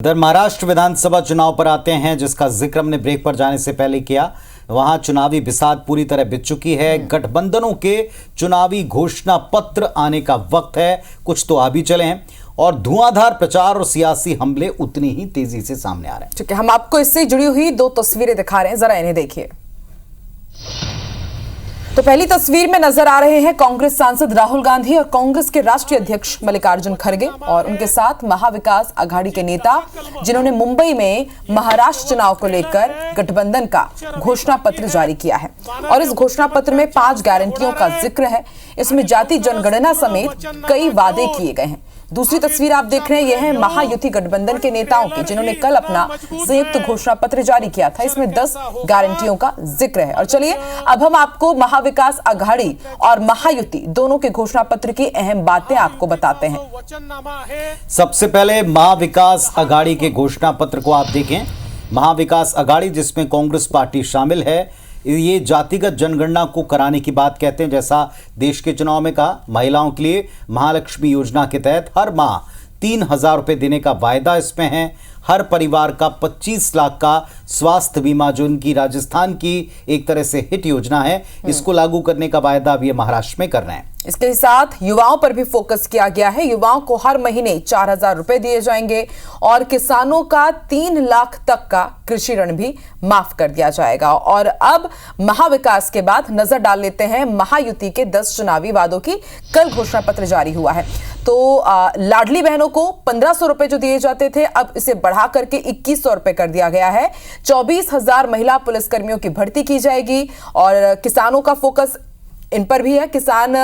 इधर महाराष्ट्र विधानसभा चुनाव पर आते हैं, जिसका जिक्र हमने ब्रेक पर जाने से पहले किया। वहां चुनावी बिसात पूरी तरह बिछ चुकी है। गठबंधनों के चुनावी घोषणा पत्र आने का वक्त है। कुछ तो आ भी चले हैं और धुआंधार प्रचार और सियासी हमले उतनी ही तेजी से सामने आ रहे हैं। ठीक है, हम आपको इससे जुड़ी हुई दो तस्वीरें दिखा रहे हैं, जरा इन्हें देखिए। तो पहली तस्वीर में नजर आ रहे हैं कांग्रेस सांसद राहुल गांधी और कांग्रेस के राष्ट्रीय अध्यक्ष मल्लिकार्जुन खड़गे और उनके साथ महाविकास आघाड़ी के नेता, जिन्होंने मुंबई में महाराष्ट्र चुनाव को लेकर गठबंधन का घोषणा पत्र जारी किया है। और इस घोषणा पत्र में 5 गारंटियों का जिक्र है। इसमें जाति जनगणना समेत कई वादे किए गए हैं। दूसरी तस्वीर आप देख रहे हैं, यह है महायुति गठबंधन के नेताओं की, जिन्होंने कल अपना संयुक्त घोषणा पत्र जारी किया था। इसमें 10 गारंटियों का जिक्र है। और चलिए अब हम आपको महाविकास आघाड़ी और महायुति दोनों के घोषणा पत्र की अहम बातें आपको बताते हैं। सबसे पहले महाविकास आघाड़ी के घोषणा पत्र को आप देखें। महाविकास आघाड़ी, जिसमें कांग्रेस पार्टी शामिल है, ये जातिगत जनगणना को कराने की बात कहते हैं। जैसा देश के चुनाव में कहा, महिलाओं के लिए महालक्ष्मी योजना के तहत हर माह 3,000 रुपए देने का वायदा इसमें है। हर परिवार का 25 लाख का स्वास्थ्य बीमा, जो इनकी राजस्थान की एक तरह से हिट योजना है, इसको लागू करने का वायदा अब ये महाराष्ट्र में कर रहे हैं। इसके साथ युवाओं पर भी फोकस किया गया है। युवाओं को हर महीने 4,000 रुपए दिए जाएंगे और किसानों का 3 लाख तक का कृषि ऋण भी माफ कर दिया जाएगा। और अब महाविकास के बाद नजर डाल लेते हैं महायुति के 10 चुनावी वादों की। कल घोषणा पत्र जारी हुआ है। तो लाडली बहनों को 1,500 रुपए जो दिए जाते थे, अब इसे बढ़ा करके 2,100 रुपए कर दिया गया है। 24,000 महिला पुलिसकर्मियों की भर्ती की जाएगी और किसानों का फोकस इन पर भी है। किसान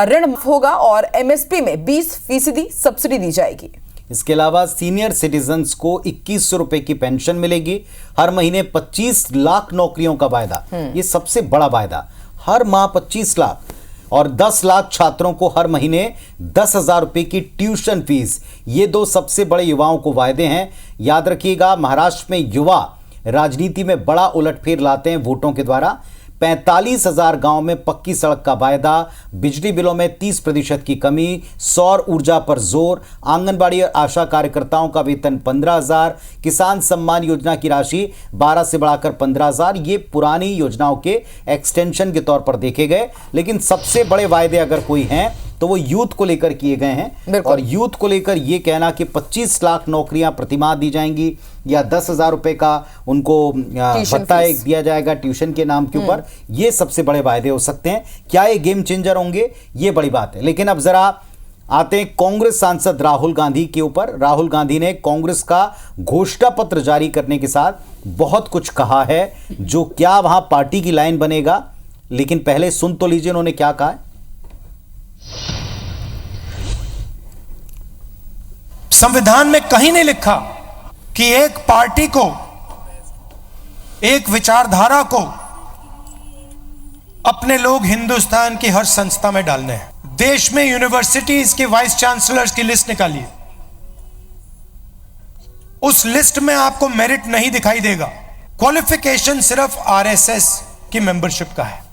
ऋण होगा और एमएसपी में 20% सब्सिडी दी जाएगी। इसके अलावा सीनियर सिटीजन्स को 2,100 रुपए की पेंशन मिलेगी। हर महीने 25 लाख नौकरियों का वायदा, ये सबसे बड़ा वायदा। हर माह 25 लाख और 10 लाख छात्रों को हर महीने 10,000 रुपए की ट्यूशन फीस। ये 2 सबसे बड़े युवाओं को वायदे हैं। याद रखिएगा, महाराष्ट्र में युवा राजनीति में बड़ा उलटफेर लाते हैं वोटों के द्वारा। 45,000 गांव में पक्की सड़क का वायदा, बिजली बिलों में 30% की कमी, सौर ऊर्जा पर जोर, आंगनबाड़ी और आशा कार्यकर्ताओं का वेतन 15,000, किसान सम्मान योजना की राशि 12 से बढ़ाकर 15,000। ये पुरानी योजनाओं के एक्सटेंशन के तौर पर देखे गए। लेकिन सबसे बड़े वायदे अगर कोई हैं तो वो यूथ को लेकर किए गए हैं। और यूथ को लेकर ये कहना कि 25 लाख नौकरियां प्रतिमाह दी जाएंगी या 10,000 रुपए का उनको भत्ता दिया जाएगा ट्यूशन के नाम के ऊपर, ये सबसे बड़े वायदे हो सकते हैं। क्या ये गेम चेंजर होंगे, ये बड़ी बात है। लेकिन अब जरा आते हैं कांग्रेस सांसद राहुल गांधी के ऊपर। राहुल गांधी ने कांग्रेस का घोषणा पत्र जारी करने के साथ बहुत कुछ कहा है, जो क्या वहां पार्टी की लाइन बनेगा। लेकिन पहले सुन तो लीजिए उन्होंने क्या कहा है। संविधान में कहीं नहीं लिखा कि एक पार्टी को, एक विचारधारा को अपने लोग हिंदुस्तान की हर संस्था में डालने हैं। देश में यूनिवर्सिटीज के वाइस चांसलर्स की लिस्ट निकालिए, उस लिस्ट में आपको मेरिट नहीं दिखाई देगा। क्वालिफिकेशन सिर्फ आरएसएस की मेंबरशिप का है।